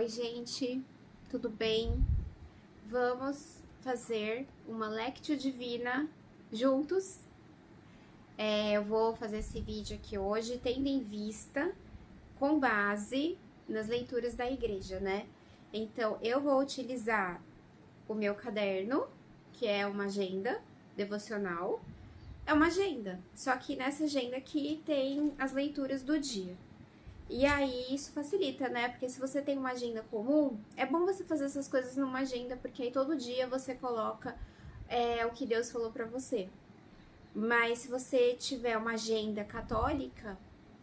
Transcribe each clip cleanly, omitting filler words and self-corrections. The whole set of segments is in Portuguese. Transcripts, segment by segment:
Oi, gente, tudo bem? Vamos fazer uma Lectio Divina juntos. Eu vou fazer esse vídeo aqui hoje, tendo em vista, com base nas leituras da igreja, né? Então, eu vou utilizar o meu caderno, que é uma agenda devocional. É uma agenda, só que nessa agenda aqui tem as leituras do dia. E aí isso facilita, né? Porque se você tem uma agenda comum, é bom você fazer essas coisas numa agenda, porque aí todo dia você coloca o que Deus falou pra você. Mas se você tiver uma agenda católica,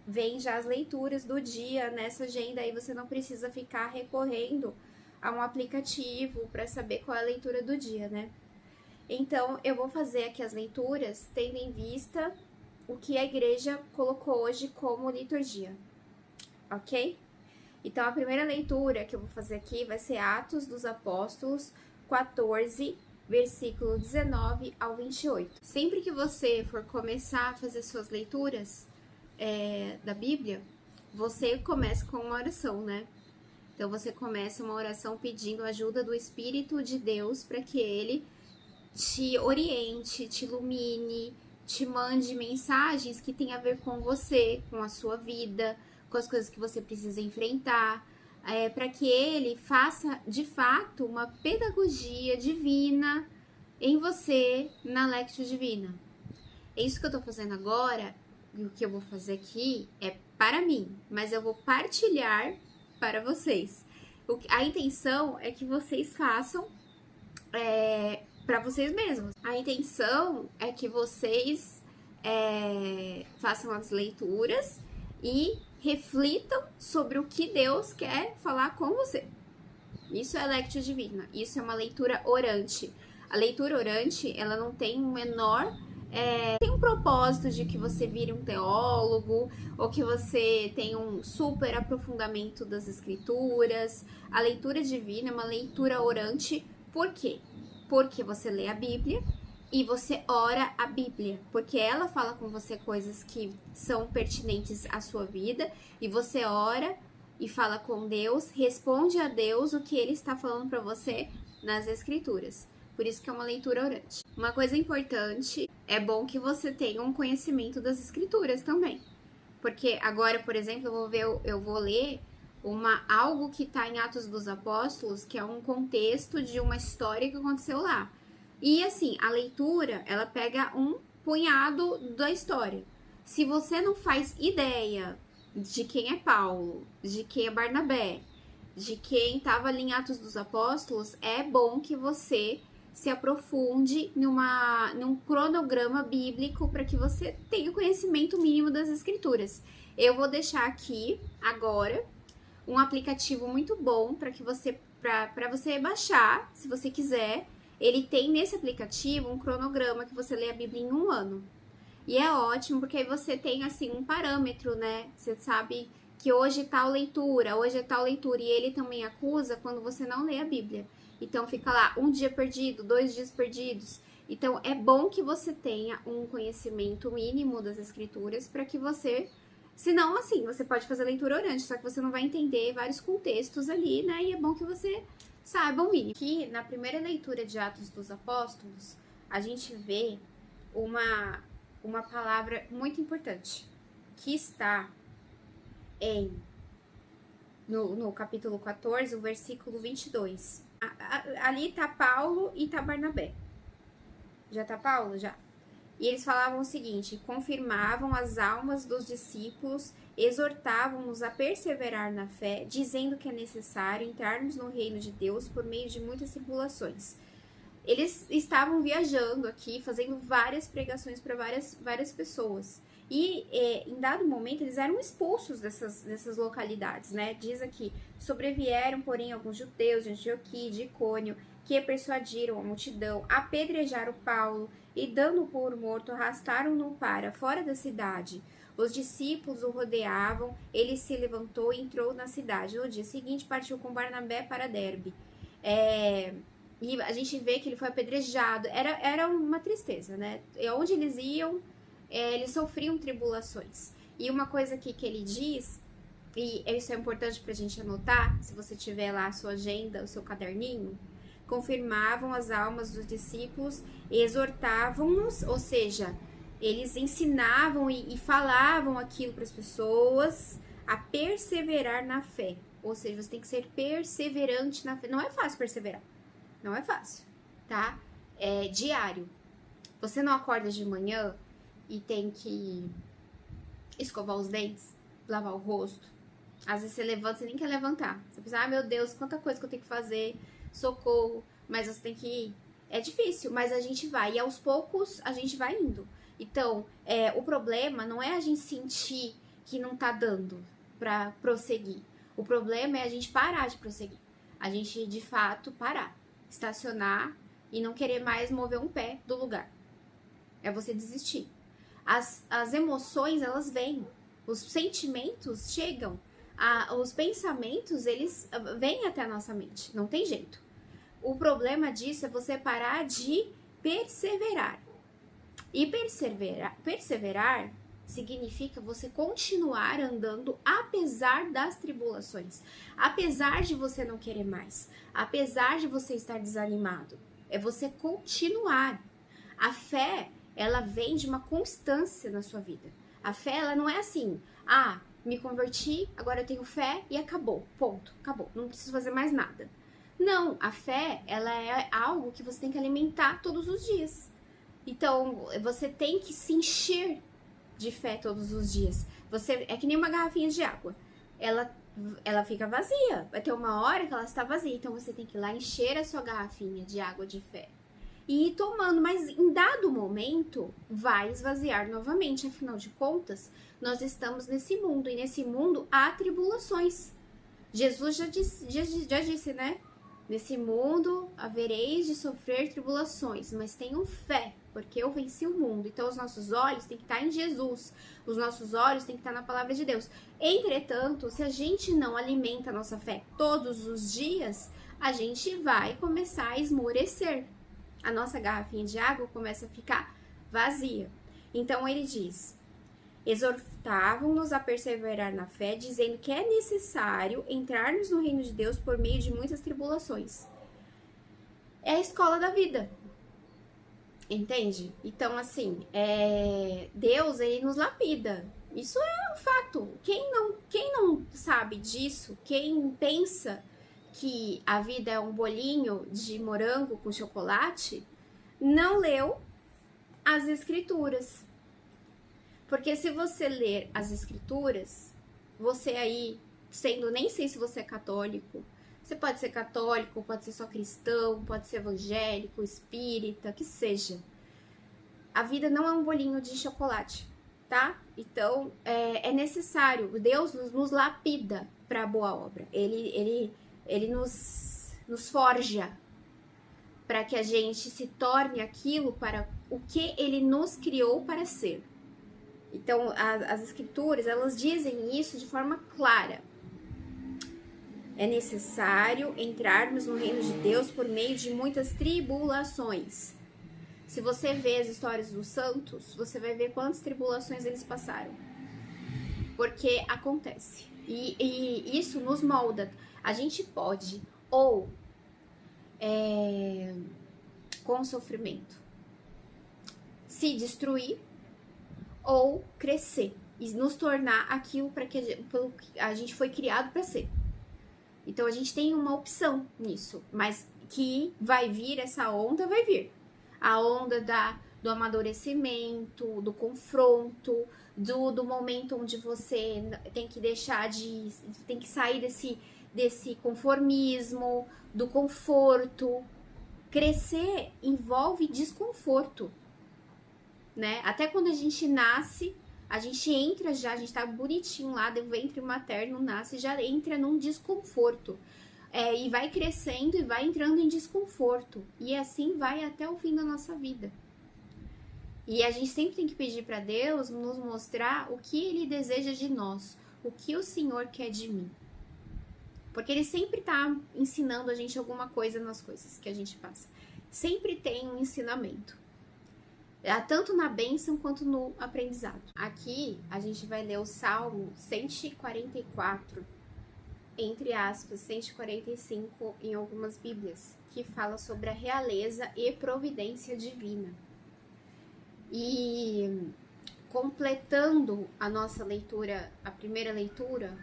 vem já as leituras do dia nessa agenda, aí você não precisa ficar recorrendo a um aplicativo para saber qual é a leitura do dia, né? Então, eu vou fazer aqui as leituras tendo em vista o que a igreja colocou hoje como liturgia. Ok? Então, a primeira leitura que eu vou fazer aqui vai ser Atos dos Apóstolos 14, versículo 19 ao 28. Sempre que você for começar a fazer suas leituras da Bíblia, você começa com uma oração, né? Então, você começa uma oração pedindo a ajuda do Espírito de Deus para que ele te oriente, te ilumine, te mande mensagens que tenham a ver com você, com a sua vida, com as coisas que você precisa enfrentar, para que ele faça de fato uma pedagogia divina em você na Lectio Divina. É isso que eu tô fazendo agora, e o que eu vou fazer aqui é para mim, mas eu vou partilhar para vocês. A intenção é que vocês façam para vocês mesmos. A intenção é que vocês façam as leituras e reflitam sobre o que Deus quer falar com você. Isso é Lectio Divina, isso é uma leitura orante. A leitura orante, ela não tem um menor... tem um propósito de que você vire um teólogo ou que você tenha um super aprofundamento das escrituras. A leitura divina é uma leitura orante. Por quê? Porque você lê a Bíblia e você ora a Bíblia, porque ela fala com você coisas que são pertinentes à sua vida, e você ora e fala com Deus, responde a Deus o que ele está falando para você nas escrituras. Por isso que é uma leitura orante. Uma coisa importante, é bom que você tenha um conhecimento das escrituras também. Porque agora, por exemplo, eu vou ler algo que está em Atos dos Apóstolos, que é um contexto de uma história que aconteceu lá. E assim, a leitura, ela pega um punhado da história. Se você não faz ideia de quem é Paulo, de quem é Barnabé, de quem estava ali em Atos dos Apóstolos, é bom que você se aprofunde num cronograma bíblico para que você tenha o conhecimento mínimo das escrituras. Eu vou deixar aqui agora um aplicativo muito bom para você baixar, se você quiser. Ele tem nesse aplicativo um cronograma que você lê a Bíblia em um ano. E é ótimo porque aí você tem assim um parâmetro, né? Você sabe que hoje é tal leitura, e ele também acusa quando você não lê a Bíblia. Então fica lá, 1 dia perdido, 2 dias perdidos. Então é bom que você tenha um conhecimento mínimo das escrituras para que você... Senão, assim, você pode fazer leitura orante, só que você não vai entender vários contextos ali, né? E é bom que você saiba o mínimo. Aqui, na primeira leitura de Atos dos Apóstolos, a gente vê uma palavra muito importante, que está no capítulo 14, o versículo 22. Ali tá Paulo e tá Barnabé. Já tá Paulo? Já. E eles falavam o seguinte: confirmavam as almas dos discípulos, exortavam-nos a perseverar na fé, dizendo que é necessário entrarmos no reino de Deus por meio de muitas tribulações. Eles estavam viajando aqui, fazendo várias pregações para várias pessoas. E em dado momento eles eram expulsos dessas localidades, né? Diz aqui: sobrevieram, porém, alguns judeus de Antioquia e de Icônio, que persuadiram a multidão, apedrejaram Paulo e, dando-o por morto, arrastaram-no para fora da cidade. Os discípulos o rodeavam, ele se levantou e entrou na cidade. No dia seguinte partiu com Barnabé para Derbe. E a gente vê que ele foi apedrejado. Era uma tristeza, né? E onde eles iam, eles sofriam tribulações. E uma coisa aqui que ele diz e isso é importante pra gente anotar, se você tiver lá a sua agenda, o seu caderninho, confirmavam as almas dos discípulos, exortavam-nos, ou seja, eles ensinavam e falavam aquilo para as pessoas a perseverar na fé. Ou seja, você tem que ser perseverante na fé. Não é fácil perseverar. Não é fácil, tá? É diário. Você não acorda de manhã e tem que escovar os dentes, lavar o rosto. Às vezes você levanta, você nem quer levantar. Você pensa, meu Deus, quanta coisa que eu tenho que fazer, socorro, mas você tem que ir. É difícil, mas a gente vai. E aos poucos a gente vai indo. Então, o problema não é a gente sentir que não tá dando pra prosseguir. O problema é a gente parar de prosseguir. A gente, de fato, parar. Estacionar e não querer mais mover um pé do lugar. É você desistir. As emoções, elas vêm. Os sentimentos chegam. Os pensamentos, eles vêm até a nossa mente. Não tem jeito. O problema disso é você parar de perseverar. E perseverar significa você continuar andando apesar das tribulações. Apesar de você não querer mais. Apesar de você estar desanimado. É você continuar. A fé, ela vem de uma constância na sua vida. A fé, ela não é assim, me converti, agora eu tenho fé e acabou, ponto, acabou, não preciso fazer mais nada. Não, a fé, ela é algo que você tem que alimentar todos os dias. Então, você tem que se encher de fé todos os dias. É que nem uma garrafinha de água. Ela fica vazia, vai ter uma hora que ela está vazia, então você tem que ir lá encher a sua garrafinha de água de fé. E ir tomando, mas em dado momento vai esvaziar novamente. Afinal de contas, nós estamos nesse mundo, e nesse mundo há tribulações. Jesus já disse, né? Nesse mundo havereis de sofrer tribulações, mas tenham fé, porque eu venci o mundo. Então os nossos olhos têm que estar em Jesus, os nossos olhos têm que estar na palavra de Deus. Entretanto, se a gente não alimenta a nossa fé todos os dias, a gente vai começar a esmorecer. A nossa garrafinha de água começa a ficar vazia. Então ele diz: exortavam-nos a perseverar na fé, dizendo que é necessário entrarmos no reino de Deus por meio de muitas tribulações. É a escola da vida. Entende? Então, assim, Deus, ele nos lapida. Isso é um fato. Quem não sabe disso, quem pensa que a vida é um bolinho de morango com chocolate, não leu as escrituras. Porque se você ler as escrituras, você aí, nem sei se você é católico, você pode ser católico, pode ser só cristão, pode ser evangélico, espírita, que seja. A vida não é um bolinho de chocolate, tá? Então, é necessário, Deus nos lapida para a boa obra. Ele nos forja para que a gente se torne aquilo para o que ele nos criou para ser. Então, as escrituras, elas dizem isso de forma clara. É necessário entrarmos no reino de Deus por meio de muitas tribulações. Se você vê as histórias dos santos, você vai ver quantas tribulações eles passaram. Porque acontece. E isso nos molda. A gente pode, ou com sofrimento, se destruir, ou crescer e nos tornar aquilo para que a gente foi criado para ser. Então a gente tem uma opção nisso, mas que vai vir, essa onda vai vir. A onda do amadurecimento, do confronto, do momento onde você tem que tem que sair desse conformismo, do conforto. Crescer envolve desconforto. Né? Até quando a gente nasce, a gente entra já, a gente tá bonitinho lá do ventre materno, nasce e já entra num desconforto. E vai crescendo e vai entrando em desconforto. E assim vai até o fim da nossa vida. E a gente sempre tem que pedir para Deus nos mostrar o que Ele deseja de nós, o que o Senhor quer de mim. Porque Ele sempre tá ensinando a gente alguma coisa nas coisas que a gente passa. Sempre tem um ensinamento. tanto na bênção quanto no aprendizado. Aqui a gente vai ler o Salmo 144, entre aspas, 145 em algumas bíblias, que fala sobre a realeza e providência divina. E completando a nossa leitura, a primeira leitura,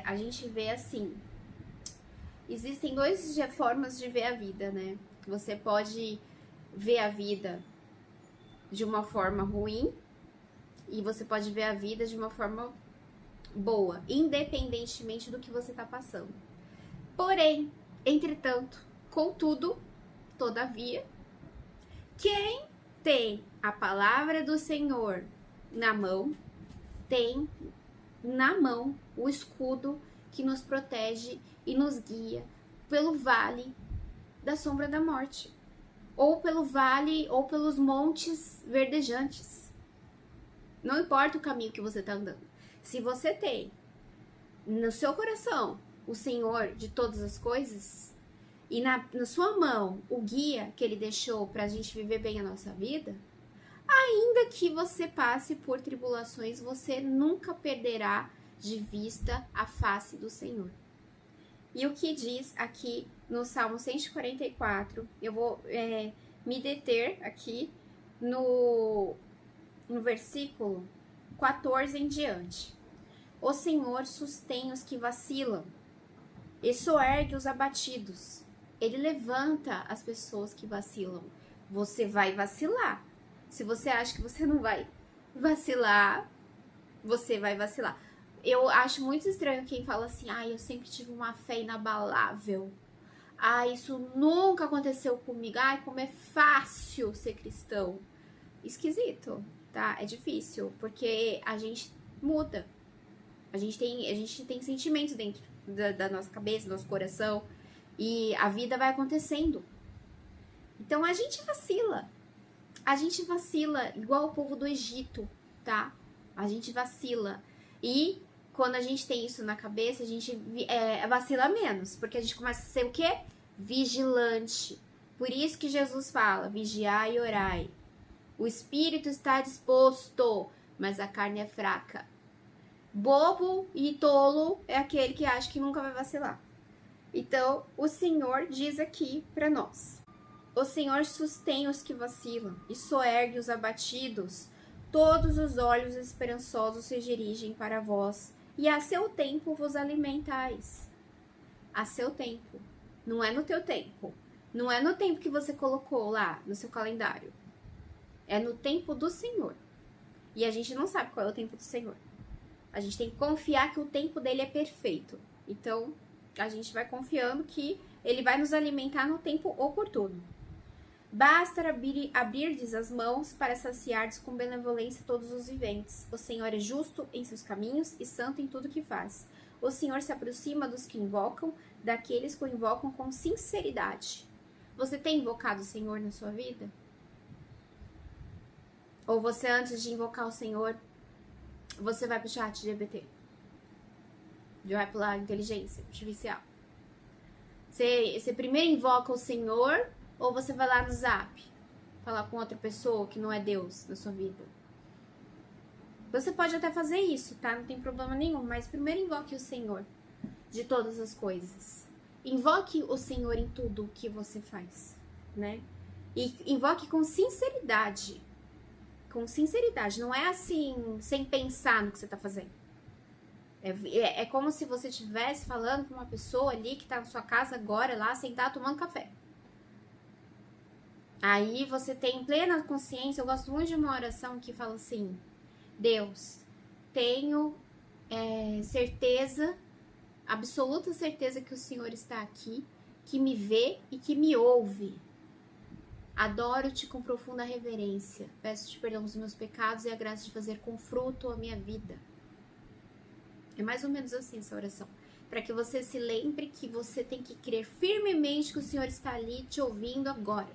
a gente vê assim, existem duas formas de ver a vida, né? Você pode ver a vida de uma forma ruim e você pode ver a vida de uma forma boa, independentemente do que você está passando. Porém, entretanto, contudo, todavia, quem tem a palavra do Senhor na mão, tem na mão o escudo que nos protege e nos guia pelo vale da sombra da morte, ou pelo vale, ou pelos montes verdejantes. Não importa o caminho que você está andando. Se você tem no seu coração o Senhor de todas as coisas, e na sua mão o guia que Ele deixou para a gente viver bem a nossa vida, ainda que você passe por tribulações, você nunca perderá de vista a face do Senhor. E o que diz aqui no Salmo 144, eu vou me deter aqui no versículo 14 em diante. O Senhor sustém os que vacilam e soergue os abatidos. Ele levanta as pessoas que vacilam. Você vai vacilar. Se você acha que você não vai vacilar, você vai vacilar. Eu acho muito estranho quem fala assim, eu sempre tive uma fé inabalável. Isso nunca aconteceu comigo. Como é fácil ser cristão. Esquisito, tá? É difícil, porque a gente muda. A gente tem sentimentos dentro da nossa cabeça, do nosso coração, e a vida vai acontecendo. Então a gente vacila. A gente vacila igual o povo do Egito, tá? A gente vacila. E quando a gente tem isso na cabeça, a gente vacila menos, porque a gente começa a ser o quê? Vigilante. Por isso que Jesus fala, vigiai e orai. O espírito está disposto, mas a carne é fraca. Bobo e tolo é aquele que acha que nunca vai vacilar. Então, o Senhor diz aqui para nós. O Senhor sustém os que vacilam e soergue os abatidos. Todos os olhos esperançosos se dirigem para vós, e a seu tempo vos alimentais. A seu tempo. Não é no teu tempo. Não é no tempo que você colocou lá no seu calendário. É no tempo do Senhor. E a gente não sabe qual é o tempo do Senhor. A gente tem que confiar que o tempo dele é perfeito. Então, a gente vai confiando que ele vai nos alimentar no tempo oportuno. Basta abrirdes as mãos para saciardes com benevolência todos os viventes. O Senhor é justo em seus caminhos e santo em tudo que faz. O Senhor se aproxima dos que invocam, daqueles que o invocam com sinceridade. Você tem invocado o Senhor na sua vida? Ou você, antes de invocar o Senhor, você vai pro chat GPT? Vai pela inteligência artificial? Você primeiro invoca o Senhor, ou você vai lá no Zap falar com outra pessoa que não é Deus na sua vida? Você pode até fazer isso, tá? Não tem problema nenhum, mas primeiro invoque o Senhor de todas as coisas. Invoque o Senhor em tudo o que você faz, né? E invoque com sinceridade. Com sinceridade, não é assim, sem pensar no que você tá fazendo. É como se você estivesse falando com uma pessoa ali que tá na sua casa agora, lá, sentada, tomando café. Aí você tem plena consciência. Eu gosto muito de uma oração que fala assim: Deus, tenho certeza, absoluta certeza que o Senhor está aqui, que me vê e que me ouve. Adoro-te com profunda reverência. Peço-te perdão dos meus pecados e a graça de fazer com fruto a minha vida. É mais ou menos assim essa oração. Para que você se lembre que você tem que crer firmemente que o Senhor está ali te ouvindo agora.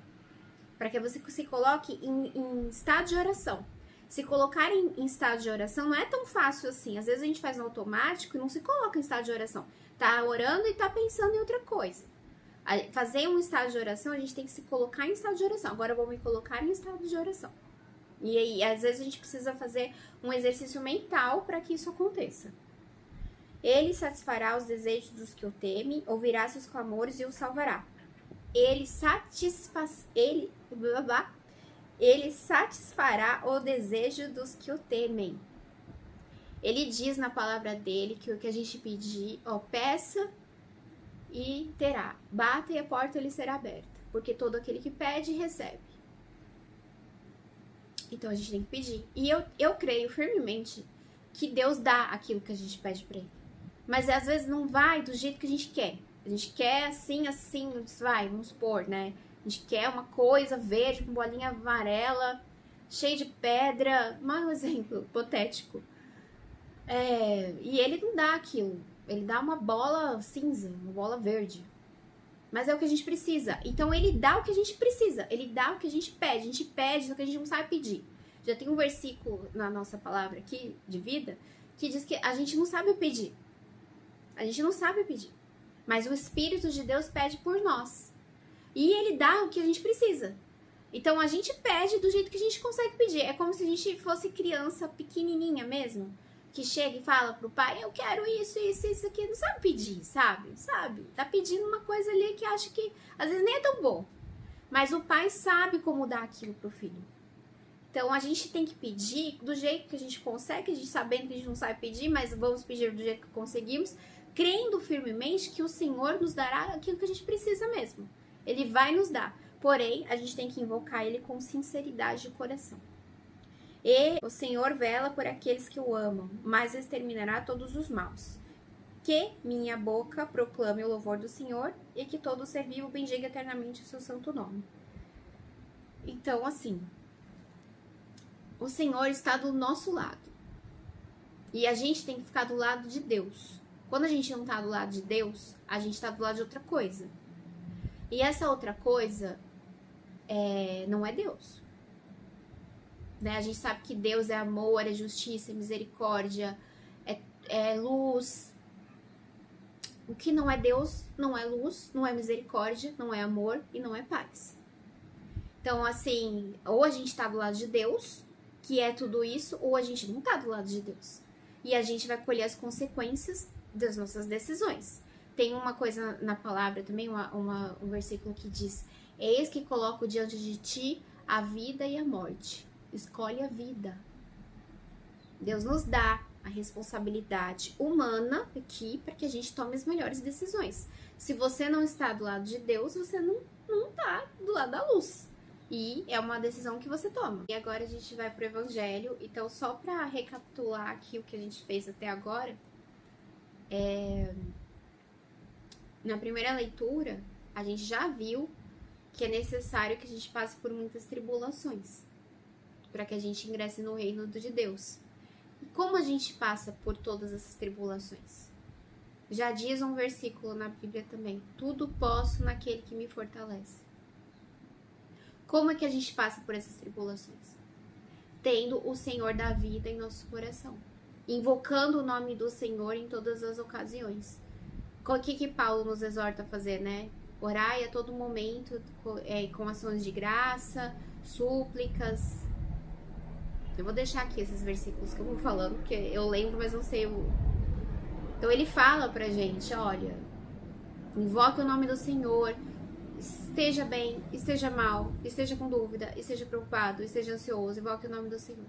Para que você se coloque em estado de oração. Se colocar em estado de oração não é tão fácil assim. Às vezes a gente faz no automático e não se coloca em estado de oração. Tá orando e tá pensando em outra coisa. Fazer um estado de oração, a gente tem que se colocar em estado de oração. Agora eu vou me colocar em estado de oração. E aí, às vezes, a gente precisa fazer um exercício mental para que isso aconteça. Ele satisfará os desejos dos que o temem, ouvirá seus clamores e os salvará. Ele satisfará o desejo dos que o temem. Ele diz na palavra dele que o que a gente pedir, peça e terá. Bata e a porta lhe será aberta. Porque todo aquele que pede, recebe. Então a gente tem que pedir. E eu creio firmemente que Deus dá aquilo que a gente pede pra ele. Mas às vezes não vai do jeito que a gente quer. A gente quer assim, vamos supor, né? A gente quer uma coisa verde com bolinha amarela, cheia de pedra. Um exemplo hipotético. E ele não dá aquilo. Ele dá uma bola cinza, uma bola verde. Mas é o que a gente precisa. Então ele dá o que a gente precisa. Ele dá o que a gente pede. A gente pede o que a gente não sabe pedir. Já tem um versículo na nossa palavra aqui, de vida, que diz que a gente não sabe pedir. A gente não sabe pedir. Mas o Espírito de Deus pede por nós. E ele dá o que a gente precisa. Então a gente pede do jeito que a gente consegue pedir. É como se a gente fosse criança pequenininha mesmo. Que chega e fala pro pai, eu quero isso, isso aqui. Não sabe pedir, sabe? Tá pedindo uma coisa ali que acha que às vezes nem é tão bom. Mas o pai sabe como dar aquilo pro filho. Então a gente tem que pedir do jeito que a gente consegue, a gente sabendo que a gente não sabe pedir, mas vamos pedir do jeito que conseguimos, crendo firmemente que o Senhor nos dará aquilo que a gente precisa mesmo. Ele vai nos dar. Porém, a gente tem que invocar ele com sinceridade de coração. E o Senhor vela por aqueles que o amam, mas exterminará todos os maus. Que minha boca proclame o louvor do Senhor e que todo ser vivo bendiga eternamente o seu santo nome. Então, assim, o Senhor está do nosso lado. E a gente tem que ficar do lado de Deus. Quando a gente não está do lado de Deus, a gente está do lado de outra coisa. E essa outra coisa não é Deus. Né? A gente sabe que Deus é amor, é justiça, é misericórdia, é luz. O que não é Deus não é luz, não é misericórdia, não é amor e não é paz. Então, assim, ou a gente tá do lado de Deus, que é tudo isso, ou a gente não tá do lado de Deus. E a gente vai colher as consequências das nossas decisões. Tem uma coisa na palavra também, um versículo que diz: eis que coloco diante de ti a vida e a morte. Escolhe a vida. Deus nos dá a responsabilidade humana aqui para que a gente tome as melhores decisões. Se você não está do lado de Deus, você não está do lado da luz. E é uma decisão que você toma. E agora a gente vai pro Evangelho. Então, só para recapitular aqui o que a gente fez até agora, na primeira leitura, a gente já viu que é necessário que a gente passe por muitas tribulações para que a gente ingresse no reino de Deus. E como a gente passa por todas essas tribulações? Já diz um versículo na Bíblia também: tudo posso naquele que me fortalece. Como é que a gente passa por essas tribulações? Tendo o Senhor da vida em nosso coração, invocando o nome do Senhor em todas as ocasiões. O que Paulo nos exorta a fazer, né? Orai a todo momento com ações de graça, súplicas. Eu vou deixar aqui esses versículos que eu vou falando, porque eu lembro, mas não sei. Então ele fala pra gente, olha, invoque o nome do Senhor, esteja bem, esteja mal, esteja com dúvida, esteja preocupado, esteja ansioso, invoque o nome do Senhor.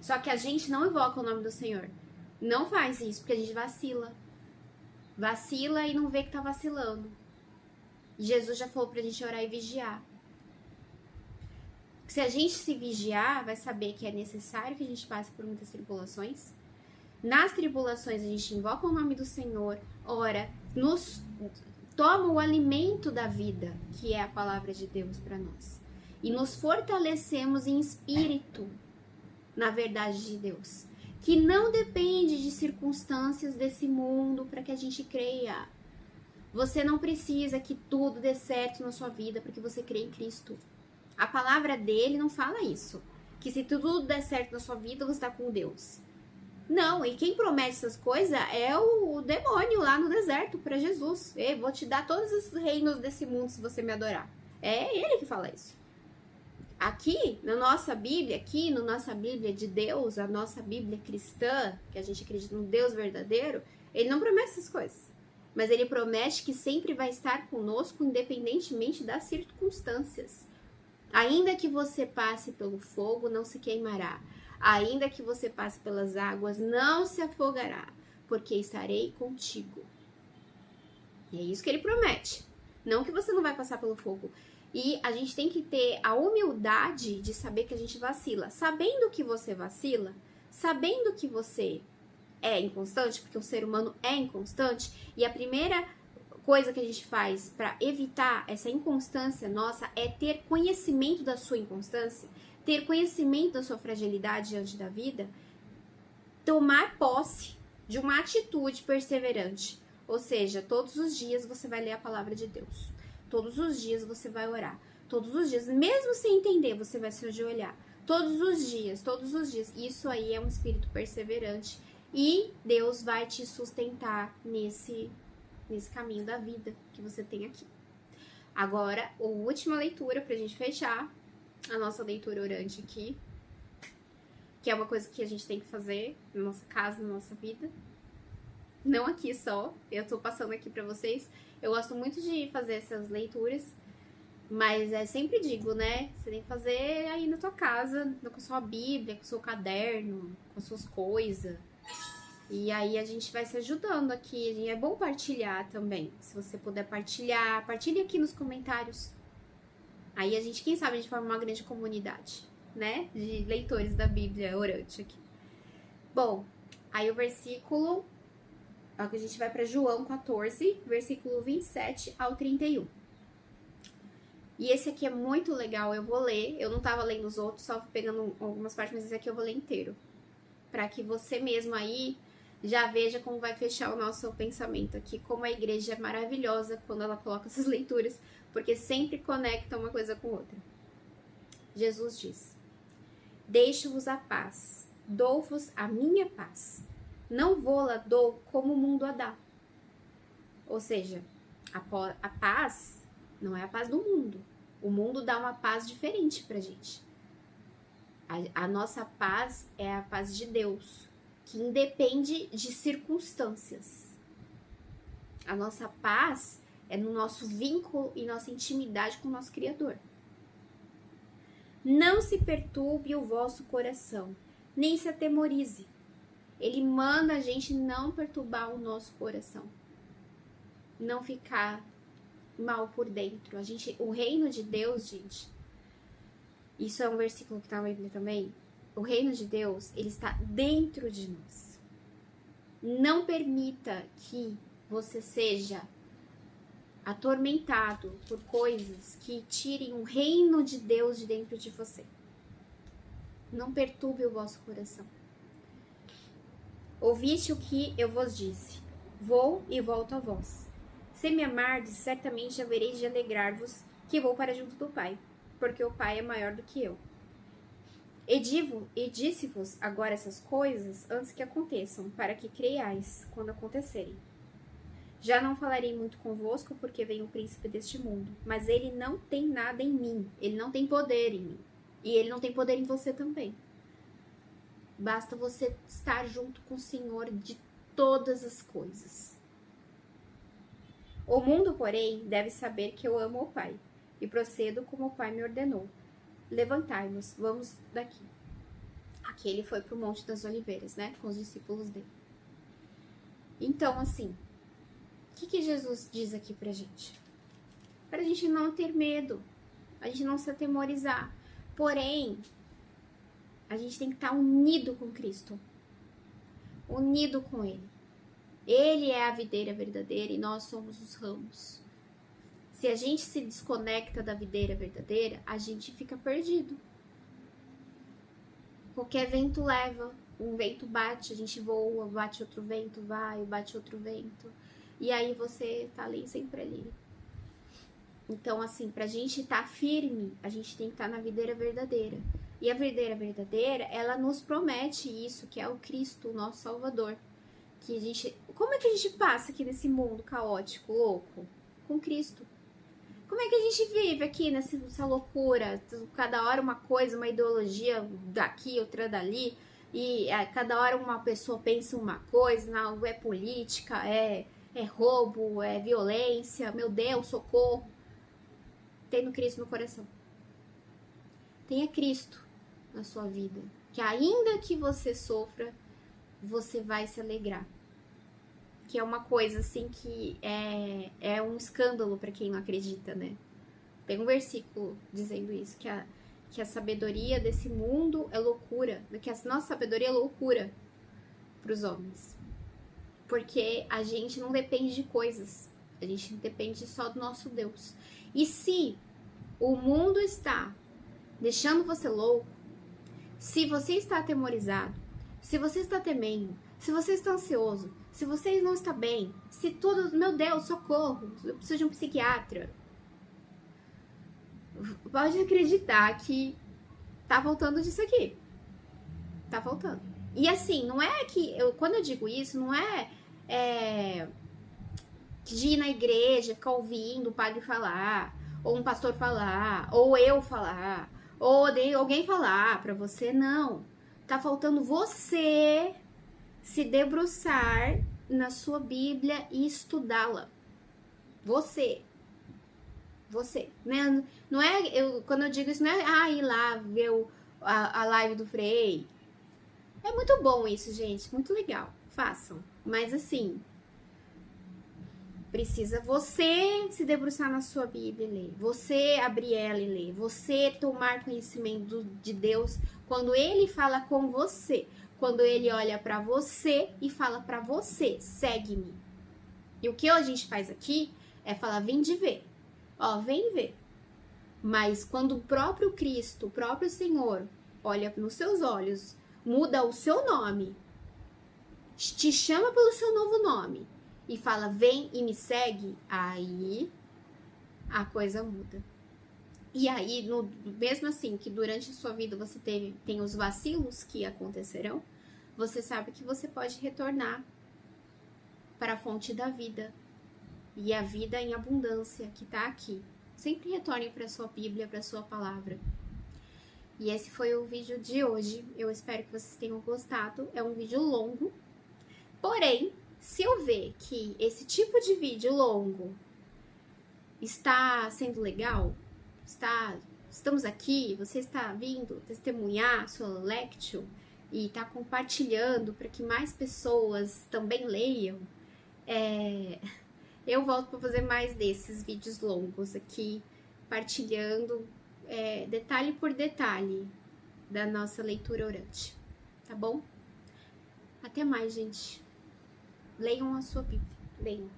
Só que a gente não invoca o nome do Senhor. Não faz isso, porque a gente vacila. Vacila e não vê que tá vacilando. Jesus já falou pra gente orar e vigiar. Se a gente se vigiar, vai saber que é necessário que a gente passe por muitas tribulações. Nas tribulações, a gente invoca o nome do Senhor, ora, toma o alimento da vida, que é a palavra de Deus para nós. E nos fortalecemos em espírito na verdade de Deus, que não depende de circunstâncias desse mundo para que a gente creia. Você não precisa que tudo dê certo na sua vida porque você crê em Cristo. A palavra dele não fala isso. Que se tudo der certo na sua vida, você está com Deus. Não, e quem promete essas coisas é o demônio lá no deserto para Jesus. Eu vou te dar todos os reinos desse mundo se você me adorar. É ele que fala isso. Aqui, na nossa Bíblia, de Deus, a nossa Bíblia cristã, que a gente acredita no Deus verdadeiro, ele não promete essas coisas. Mas ele promete que sempre vai estar conosco, independentemente das circunstâncias. Ainda que você passe pelo fogo, não se queimará. Ainda que você passe pelas águas, não se afogará, porque estarei contigo. E é isso que ele promete. Não que você não vai passar pelo fogo. E a gente tem que ter a humildade de saber que a gente vacila. Sabendo que você vacila, sabendo que você é inconstante, porque o ser humano é inconstante, e a primeira coisa que a gente faz para evitar essa inconstância nossa é ter conhecimento da sua inconstância, ter conhecimento da sua fragilidade diante da vida, tomar posse de uma atitude perseverante. Ou seja, todos os dias você vai ler a palavra de Deus. Todos os dias você vai orar. Todos os dias, mesmo sem entender, você vai se ajoelhar. Todos os dias, todos os dias. Isso aí é um espírito perseverante. E Deus vai te sustentar nesse caminho da vida que você tem aqui. Agora, a última leitura pra gente fechar a nossa leitura orante aqui, que é uma coisa que a gente tem que fazer na nossa casa, na nossa vida. Não aqui só, eu tô passando aqui pra vocês. Eu gosto muito de fazer essas leituras, mas sempre digo, né? Você tem que fazer aí na tua casa, com a sua Bíblia, com o seu caderno, com as suas coisas. E aí a gente vai se ajudando aqui. É bom partilhar também. Se você puder partilhar, partilhe aqui nos comentários. Aí a gente, quem sabe, a gente forma uma grande comunidade, né? De leitores da Bíblia orante aqui. Bom, aí o versículo... a gente vai para João 14, versículo 27 ao 31. E esse aqui é muito legal, eu vou ler. Eu não tava lendo os outros, só pegando algumas partes, mas esse aqui eu vou ler inteiro. Para que você mesmo aí já veja como vai fechar o nosso pensamento aqui. Como a igreja é maravilhosa quando ela coloca essas leituras, porque sempre conecta uma coisa com outra. Jesus diz: deixo-vos a paz, dou-vos a minha paz. Não vou-la dou como o mundo a dá. Ou seja, a paz não é a paz do mundo. O mundo dá uma paz diferente pra gente. A nossa paz é a paz de Deus, que independe de circunstâncias. A nossa paz é no nosso vínculo e nossa intimidade com o nosso Criador. Não se perturbe o vosso coração, nem se atemorize. Ele manda a gente não perturbar o nosso coração. Não ficar mal por dentro. O reino de Deus, gente, isso é um versículo que está na Bíblia também. O reino de Deus, ele está dentro de nós. Não permita que você seja atormentado por coisas que tirem o reino de Deus de dentro de você. Não perturbe o vosso coração. Ouviste o que eu vos disse, vou e volto a vós. Se me amardes, certamente havereis de alegrar-vos, que vou para junto do Pai, porque o Pai é maior do que eu. E disse-vos agora essas coisas antes que aconteçam, para que creiais quando acontecerem. Já não falarei muito convosco, porque vem o príncipe deste mundo, mas ele não tem nada em mim, ele não tem poder em mim, e ele não tem poder em você também. Basta você estar junto com o Senhor de todas as coisas. O mundo, porém, deve saber que eu amo o Pai, e procedo como o Pai me ordenou. Levantai-nos, vamos daqui. Aqui ele foi para o Monte das Oliveiras, né? Com os discípulos dele. Então, assim, o que Jesus diz aqui pra gente? Pra gente não ter medo, a gente não se atemorizar. Porém, a gente tem que estar unido com Cristo. Unido com Ele. Ele é a videira verdadeira e nós somos os ramos. Se a gente se desconecta da videira verdadeira, a gente fica perdido. Qualquer vento leva, um vento bate, a gente voa, bate outro vento, vai, bate outro vento. E aí você tá ali, sempre ali. Então, assim, pra gente estar firme, a gente tem que estar na videira verdadeira. E a videira verdadeira, ela nos promete isso, que é o Cristo, o nosso Salvador. Que a gente, como é que a gente passa aqui nesse mundo caótico, louco? Com Cristo. Como é que a gente vive aqui nessa loucura? Cada hora uma coisa, uma ideologia daqui, outra dali. E cada hora uma pessoa pensa uma coisa, não, é política, é roubo, é violência. Meu Deus, socorro. Tendo Cristo no coração. Tenha Cristo na sua vida. Que ainda que você sofra, você vai se alegrar. Que é uma coisa assim que é um escândalo para quem não acredita, né? Tem um versículo dizendo isso, que a sabedoria desse mundo é loucura, que a nossa sabedoria é loucura para os homens. Porque a gente não depende de coisas, a gente depende só do nosso Deus. E se o mundo está deixando você louco, se você está atemorizado, se você está temendo, se você está ansioso, se você não está bem, se tudo, meu Deus, socorro, eu preciso de um psiquiatra, pode acreditar que tá faltando disso aqui. Tá faltando. E assim, não é que, quando eu digo isso, não é de ir na igreja, ficar ouvindo o padre falar, ou um pastor falar, ou eu falar, ou alguém falar pra você, não. Tá faltando você se debruçar na sua Bíblia e estudá-la. Você, né? Não é, quando eu digo isso, não é ir lá ver a live do Frei. É muito bom isso, gente, muito legal, façam. Mas assim, precisa você se debruçar na sua Bíblia e ler, você abrir ela e ler, você tomar conhecimento de Deus quando Ele fala com você, quando Ele olha pra você e fala pra você, segue-me. E o que a gente faz aqui é falar, vem de ver. Ó, vem ver. Mas quando o próprio Cristo, o próprio Senhor, olha nos seus olhos, muda o seu nome, te chama pelo seu novo nome e fala, vem e me segue, aí a coisa muda. E aí, mesmo assim, que durante a sua vida você tem os vacilos que acontecerão, você sabe que você pode retornar para a fonte da vida. E a vida em abundância que está aqui. Sempre retorne para a sua Bíblia, para a sua palavra. E esse foi o vídeo de hoje. Eu espero que vocês tenham gostado. É um vídeo longo. Porém, se eu ver que esse tipo de vídeo longo está sendo legal, estamos aqui, você está vindo testemunhar sua lectio e está compartilhando para que mais pessoas também leiam, eu volto para fazer mais desses vídeos longos aqui, partilhando detalhe por detalhe da nossa leitura orante, tá bom? Até mais, gente. Leiam a sua Bíblia. Leiam.